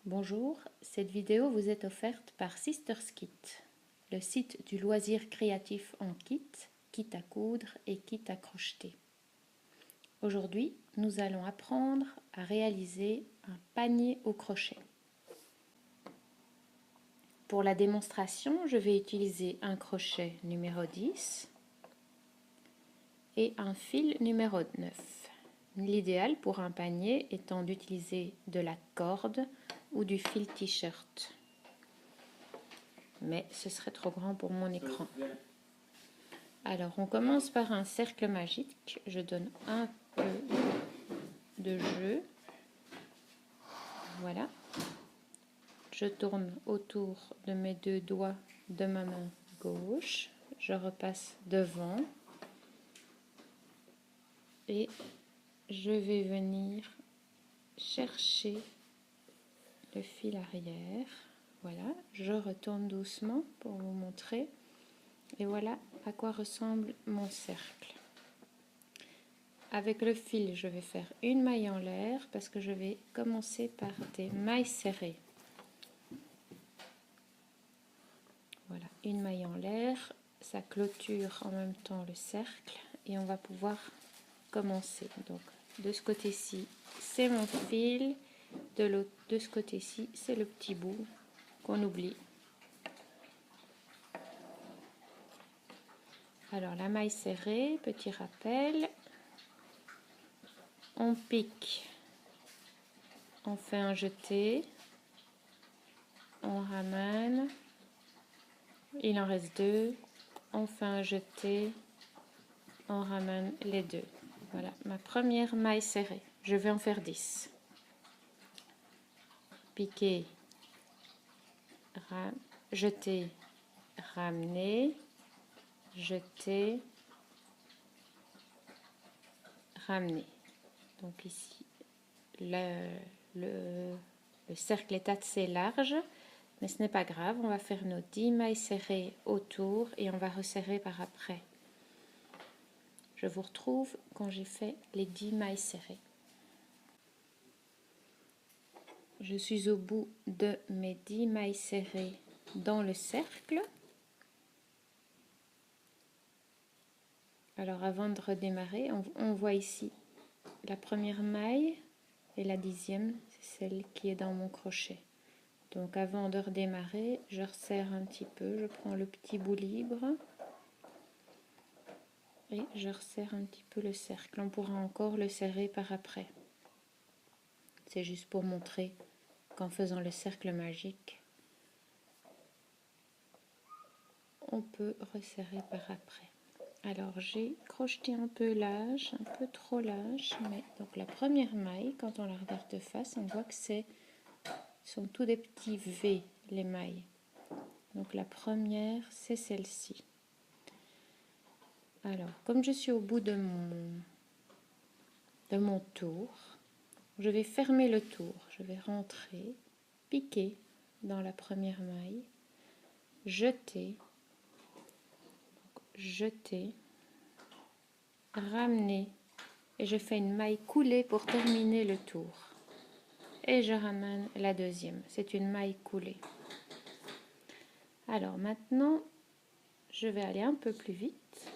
Bonjour, cette vidéo vous est offerte par Sisterskit, le site du loisir créatif en kit à coudre et kit à crocheter. Aujourd'hui, nous allons apprendre à réaliser un panier au crochet. Pour la démonstration, je vais utiliser un crochet numéro 10 et un fil numéro 9. L'idéal pour un panier étant d'utiliser de la corde ou du fil t-shirt. Mais ce serait trop grand pour mon écran. Alors, on commence par un cercle magique. Je donne un peu de jeu. Voilà. Je tourne autour de mes deux doigts de ma main gauche. Je repasse devant. Et je vais venir chercher le fil arrière. Voilà. Je retourne doucement pour vous montrer. Et voilà à quoi ressemble mon cercle. Avec le fil, je vais faire une maille en l'air parce que je vais commencer par des mailles serrées. Voilà, une maille en l'air, ça clôture en même temps le cercle et on va pouvoir commencer. Donc, de ce côté-ci, c'est mon fil, de ce côté-ci, c'est le petit bout qu'on oublie. Alors, la maille serrée, petit rappel. On pique, on fait un jeté, on ramène, il en reste deux, on fait un jeté, on ramène les deux. Voilà ma première maille serrée, je vais en faire 10. Piquer, jeter, ramener, jeter, ramener. Donc ici, le cercle est assez large, mais ce n'est pas grave. On va faire nos 10 mailles serrées autour et on va resserrer par après. Je vous retrouve quand j'ai fait les 10 mailles serrées. Je suis au bout de mes 10 mailles serrées dans le cercle. Alors avant de redémarrer, on voit ici la première maille et la 10e, c'est celle qui est dans mon crochet. Donc avant de redémarrer, je resserre un petit peu, je prends le petit bout libre et je resserre un petit peu le cercle. On pourra encore le serrer par après. C'est juste pour montrer qu'en faisant le cercle magique, on peut resserrer par après. Alors j'ai crocheté un peu large, un peu trop large, mais donc la première maille, quand on la regarde de face, on voit que sont tous des petits V, les mailles. Donc la première, c'est celle-ci. Alors, comme je suis au bout de mon tour, je vais fermer le tour. Je vais rentrer, piquer dans la première maille, jeter, ramener, et je fais une maille coulée pour terminer le tour. Et je ramène la deuxième. C'est une maille coulée. Alors maintenant, je vais aller un peu plus vite.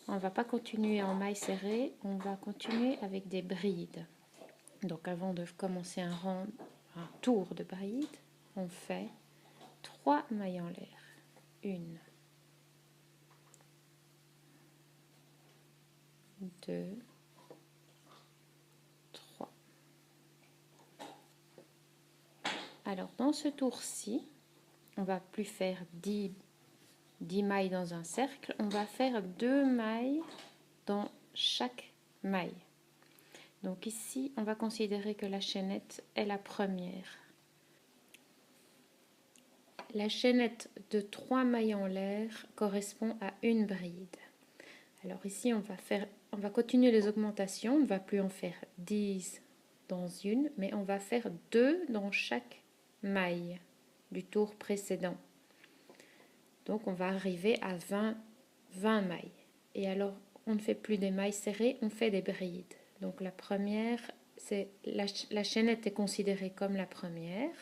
On ne va pas continuer en maille serrée, on va continuer avec des brides. Donc avant de commencer un tour de bride, on fait 3 mailles en l'air. 1, 2, 3. Alors dans ce tour-ci, on ne va plus faire 10 mailles dans un cercle, on va faire 2 mailles dans chaque maille. Donc ici, on va considérer que la chaînette est la première. La chaînette de 3 mailles en l'air correspond à une bride. Alors ici, on va continuer les augmentations. On ne va plus en faire 10 dans une, mais on va faire 2 dans chaque maille du tour précédent. Donc on va arriver à 20 mailles. Et alors, on ne fait plus des mailles serrées, on fait des brides. Donc la première, la chaînette est considérée comme la première.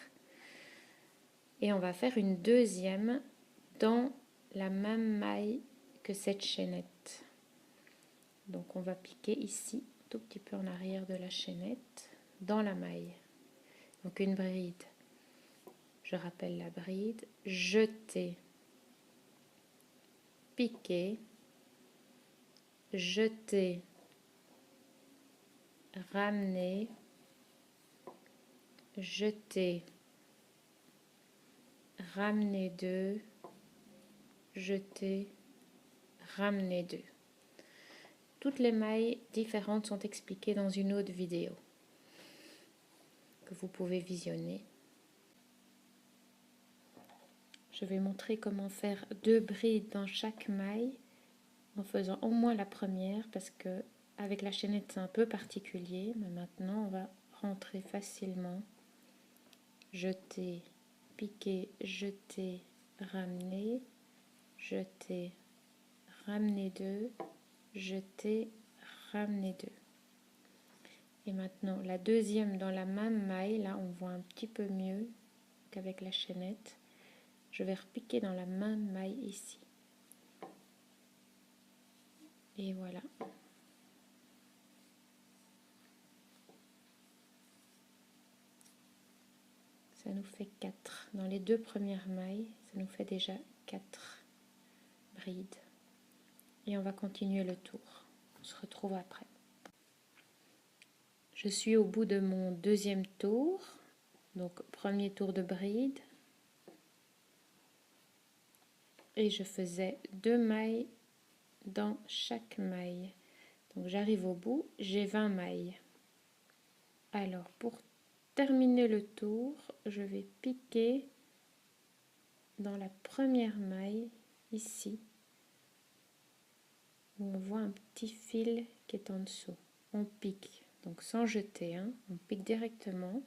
Et on va faire une deuxième dans la même maille que cette chaînette. Donc on va piquer ici, tout petit peu en arrière de la chaînette, dans la maille. Donc une bride. Je rappelle la bride, jeter, piquer, jeter, ramener, jeter, ramener 2, jeter, ramener 2. Toutes les mailles différentes sont expliquées dans une autre vidéo que vous pouvez visionner. Je vais montrer comment faire 2 brides dans chaque maille en faisant au moins la première parce que avec la chaînette c'est un peu particulier, mais maintenant on va rentrer facilement. Jeter, piquer, jeter, ramener, jeter, ramener 2, jeter, ramener 2. Et maintenant la deuxième dans la même maille, là on voit un petit peu mieux qu'avec la chaînette. Je vais repiquer dans la même maille ici. Et voilà. Ça nous fait 4. Dans les 2 premières mailles, ça nous fait déjà 4 brides. Et on va continuer le tour. On se retrouve après. Je suis au bout de mon deuxième tour. Donc premier tour de bride. Et je faisais 2 mailles dans chaque maille. Donc j'arrive au bout, j'ai 20 mailles. Alors pour terminer le tour, je vais piquer dans la première maille ici où on voit un petit fil qui est en dessous. On pique, donc sans jeter, hein, on pique directement.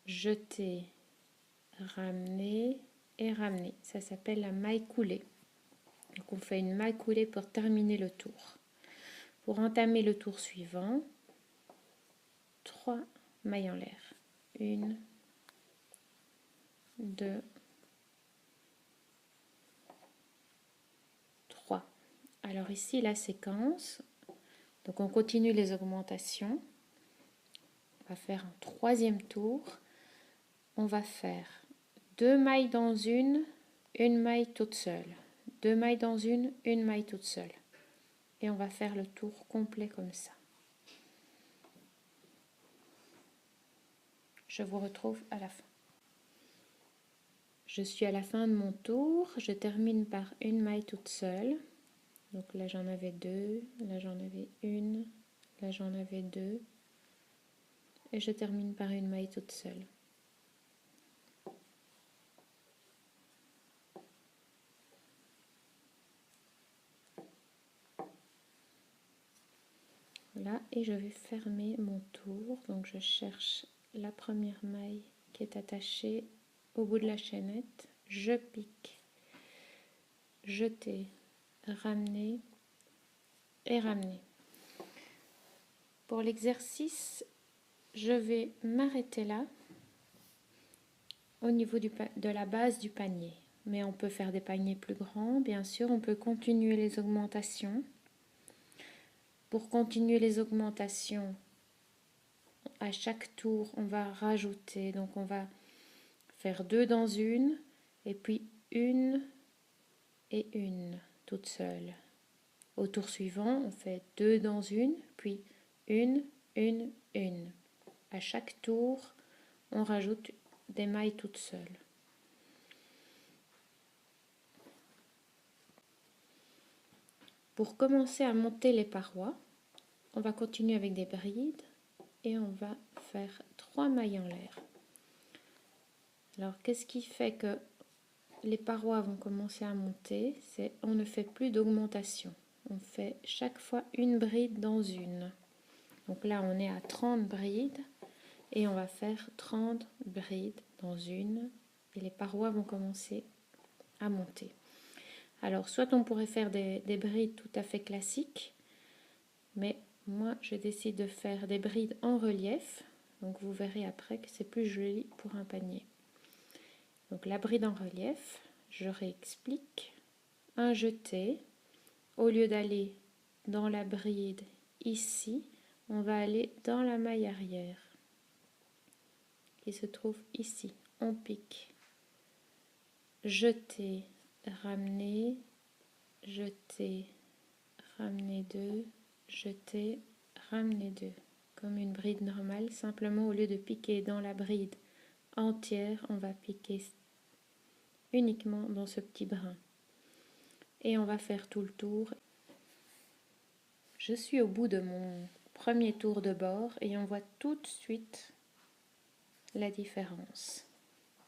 Jeter, ramener et ramener. Ça s'appelle la maille coulée. Donc on fait une maille coulée pour terminer le tour. Pour entamer le tour suivant, 3 mailles en l'air. 1, 2, 3. Alors ici la séquence, donc on continue les augmentations. On va faire un troisième tour. On va faire 2 mailles dans une maille toute seule. 2 mailles dans une maille toute seule. Et on va faire le tour complet comme ça. Je vous retrouve à la fin. Je suis à la fin de mon tour. Je termine par une maille toute seule. Donc là j'en avais 2, là j'en avais 1, là j'en avais 2. Et je termine par une maille toute seule. Voilà, et je vais fermer mon tour. Donc je cherche la première maille qui est attachée au bout de la chaînette. Je pique, jeter, ramener et ramener. Pour l'exercice, je vais m'arrêter là au niveau de la base du panier. Mais on peut faire des paniers plus grands, bien sûr. On peut continuer les augmentations. Pour continuer les augmentations, à chaque tour, on va rajouter. Donc, on va faire 2 dans une, et puis une et une, toute seule. Au tour suivant, on fait 2 dans une, puis une. À chaque tour, on rajoute des mailles toutes seules. Pour commencer à monter les parois, on va continuer avec des brides et on va faire 3 mailles en l'air. Alors, qu'est-ce qui fait que les parois vont commencer à monter? C'est on ne fait plus d'augmentation. On fait chaque fois une bride dans une. Donc là, on est à 30 brides et on va faire 30 brides dans une et les parois vont commencer à monter. Alors, soit on pourrait faire des brides tout à fait classiques, mais moi, je décide de faire des brides en relief. Donc, vous verrez après que c'est plus joli pour un panier. Donc la bride en relief, je réexplique. Un jeté, au lieu d'aller dans la bride ici, on va aller dans la maille arrière qui se trouve ici. On pique, jeter, ramener, jeter, ramener 2, jeter, ramener 2, comme une bride normale. Simplement, au lieu de piquer dans la bride entière, on va piquer uniquement dans ce petit brin. Et on va faire tout le tour. Je suis au bout de mon premier tour de bord et on voit tout de suite la différence.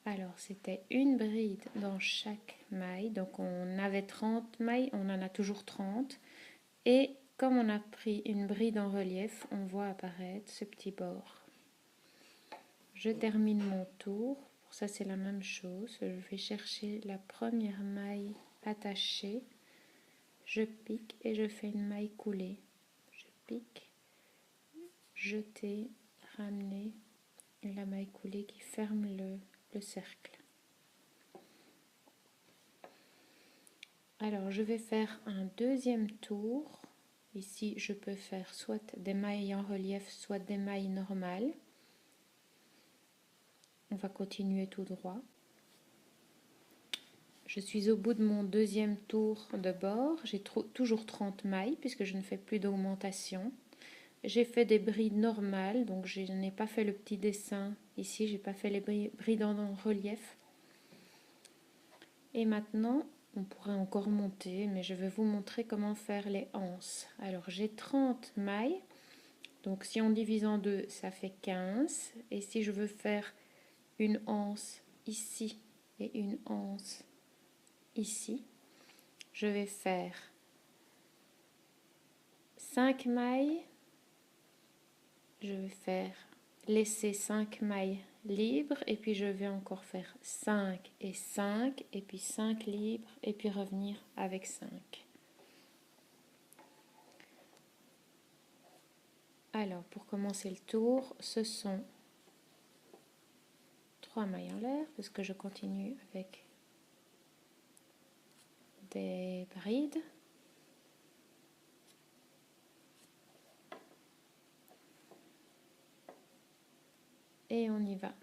Alors, c'était une bride dans chaque maille. Donc, on avait 30 mailles, on en a toujours 30. Et comme on a pris une bride en relief, on voit apparaître ce petit bord. Je termine mon tour. Pour ça, c'est la même chose. Je vais chercher la première maille attachée. Je pique et je fais une maille coulée. Je pique, jeter, ramener, et la maille coulée qui ferme le cercle. Alors, je vais faire un deuxième tour. Ici, je peux faire soit des mailles en relief, soit des mailles normales. On va continuer tout droit. Je suis au bout de mon deuxième tour de bord. J'ai toujours 30 mailles puisque je ne fais plus d'augmentation. J'ai fait des brides normales, donc je n'ai pas fait le petit dessin ici. J'ai pas fait les brides en relief. Et maintenant, on pourrait encore monter, mais je vais vous montrer comment faire les anses. Alors, j'ai 30 mailles. Donc, si on divise en deux, ça fait 15. Et si je veux faire une anse ici et une anse ici, je vais faire 5 mailles. Je vais laisser 5 mailles libres. Et puis, je vais encore faire 5 et 5. Et puis, 5 libres. Et puis, revenir avec 5. Alors, pour commencer le tour, ce sont 3 mailles en l'air, parce que je continue avec des brides. Et on y va.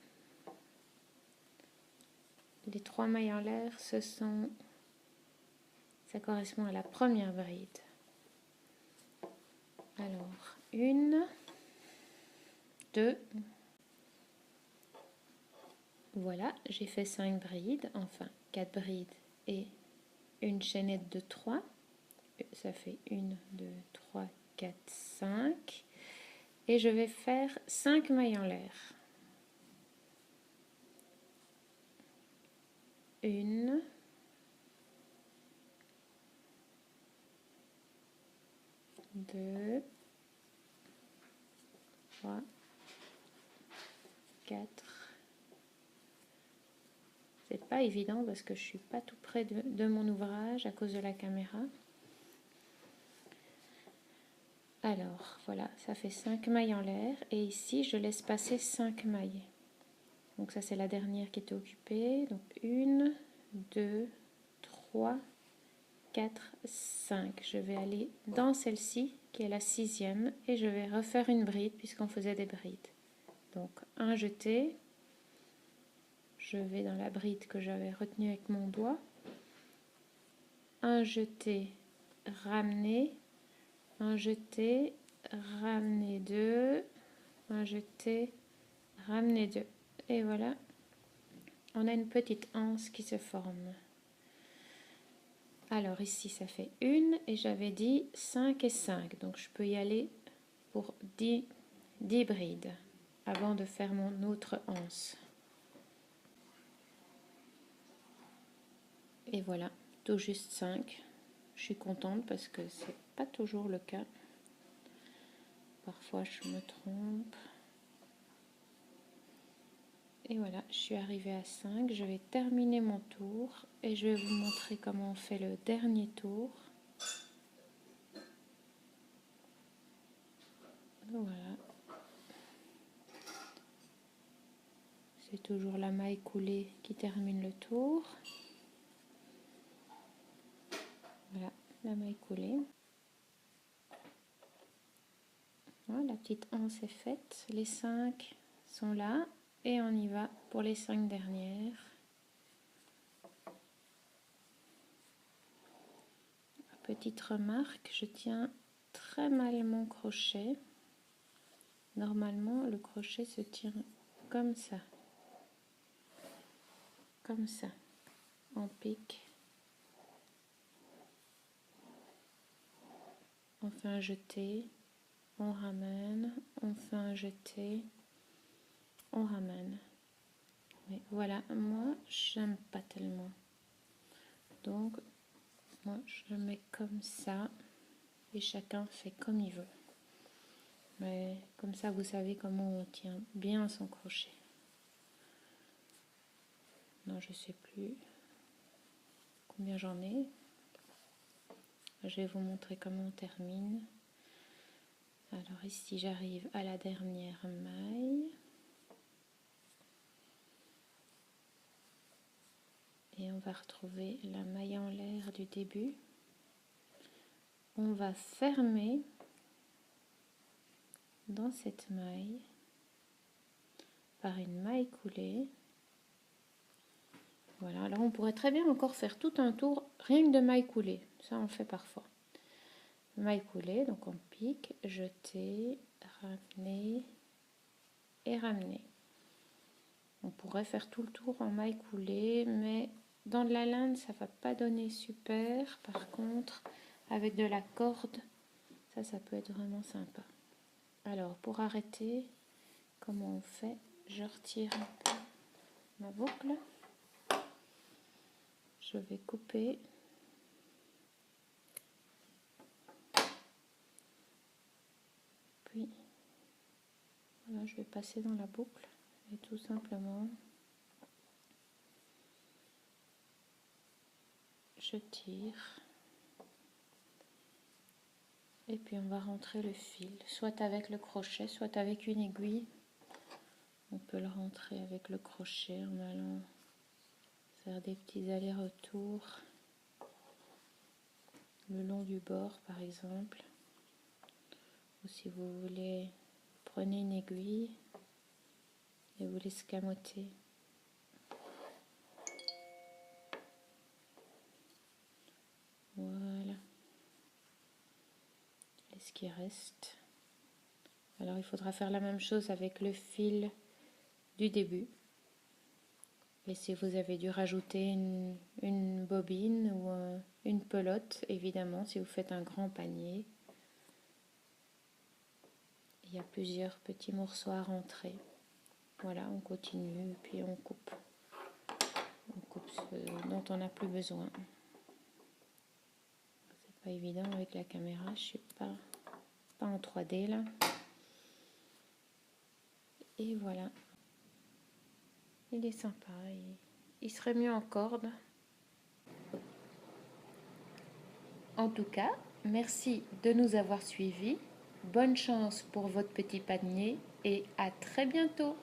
Les 3 mailles en l'air, ça correspond à la première bride. Alors, 1, 2, voilà, j'ai fait 5 brides, enfin 4 brides et une chaînette de 3. Ça fait 1, 2, 3, 4, 5. Et je vais faire 5 mailles en l'air. 1, 2, 3, 4. C'est pas évident parce que je suis pas tout près de mon ouvrage à cause de la caméra. Alors voilà, ça fait 5 mailles en l'air et ici je laisse passer 5 mailles. Donc ça c'est la dernière qui était occupée. Donc 1, 2, 3, 4, 5. Je vais aller dans celle-ci qui est la 6e et je vais refaire une bride puisqu'on faisait des brides. Donc un jeté. Je vais dans la bride que j'avais retenue avec mon doigt. Un jeté, ramener, un jeté, ramener 2, un jeté, ramener 2. Et voilà, on a une petite anse qui se forme. Alors ici, ça fait 1 et j'avais dit 5 et 5. Donc je peux y aller pour 10 brides avant de faire mon autre anse. Et voilà, tout juste 5. Je suis contente parce que c'est pas toujours le cas. Parfois je me trompe. Et voilà, je suis arrivée à 5. Je vais terminer mon tour et je vais vous montrer comment on fait le dernier tour. Voilà. C'est toujours la maille coulée qui termine le tour. Voilà, la maille coulée. Voilà, la petite anse est faite. Les 5 sont là et on y va pour les 5 dernières. Petite remarque, je tiens très mal mon crochet. Normalement, le crochet se tient comme ça, en pique. On fait un jeté, on ramène, on fait un jeté, on ramène. Mais voilà, moi, j'aime pas tellement. Donc, moi, je mets comme ça et chacun fait comme il veut. Mais comme ça, vous savez comment on tient bien son crochet. Non, je sais plus combien j'en ai. Je vais vous montrer comment on termine. Alors ici, j'arrive à la dernière maille. Et on va retrouver la maille en l'air du début. On va fermer dans cette maille par une maille coulée. Voilà, alors on pourrait très bien encore faire tout un tour rien que de maille coulée. Ça, on le fait parfois. Maille coulée, donc on pique, jeter, ramener et ramener. On pourrait faire tout le tour en maille coulée, mais dans de la laine, ça va pas donner super. Par contre, avec de la corde, ça peut être vraiment sympa. Alors, pour arrêter, comment on fait? Je retire un peu ma boucle. Je vais couper. Puis, voilà, je vais passer dans la boucle et tout simplement, je tire. Et puis on va rentrer le fil, soit avec le crochet, soit avec une aiguille. On peut le rentrer avec le crochet en allant faire des petits allers-retours le long du bord par exemple. Ou si vous voulez, prenez une aiguille et vous l'escamotez. Voilà. Et ce qui reste. Alors il faudra faire la même chose avec le fil du début. Et si vous avez dû rajouter une bobine ou une pelote, évidemment, si vous faites un grand panier, il y a plusieurs petits morceaux à rentrer. Voilà, on continue et puis on coupe. On coupe ce dont on n'a plus besoin. C'est pas évident avec la caméra, je suis pas en 3D là. Et voilà. Il est sympa, il serait mieux en corde. En tout cas, merci de nous avoir suivis. Bonne chance pour votre petit panier et à très bientôt.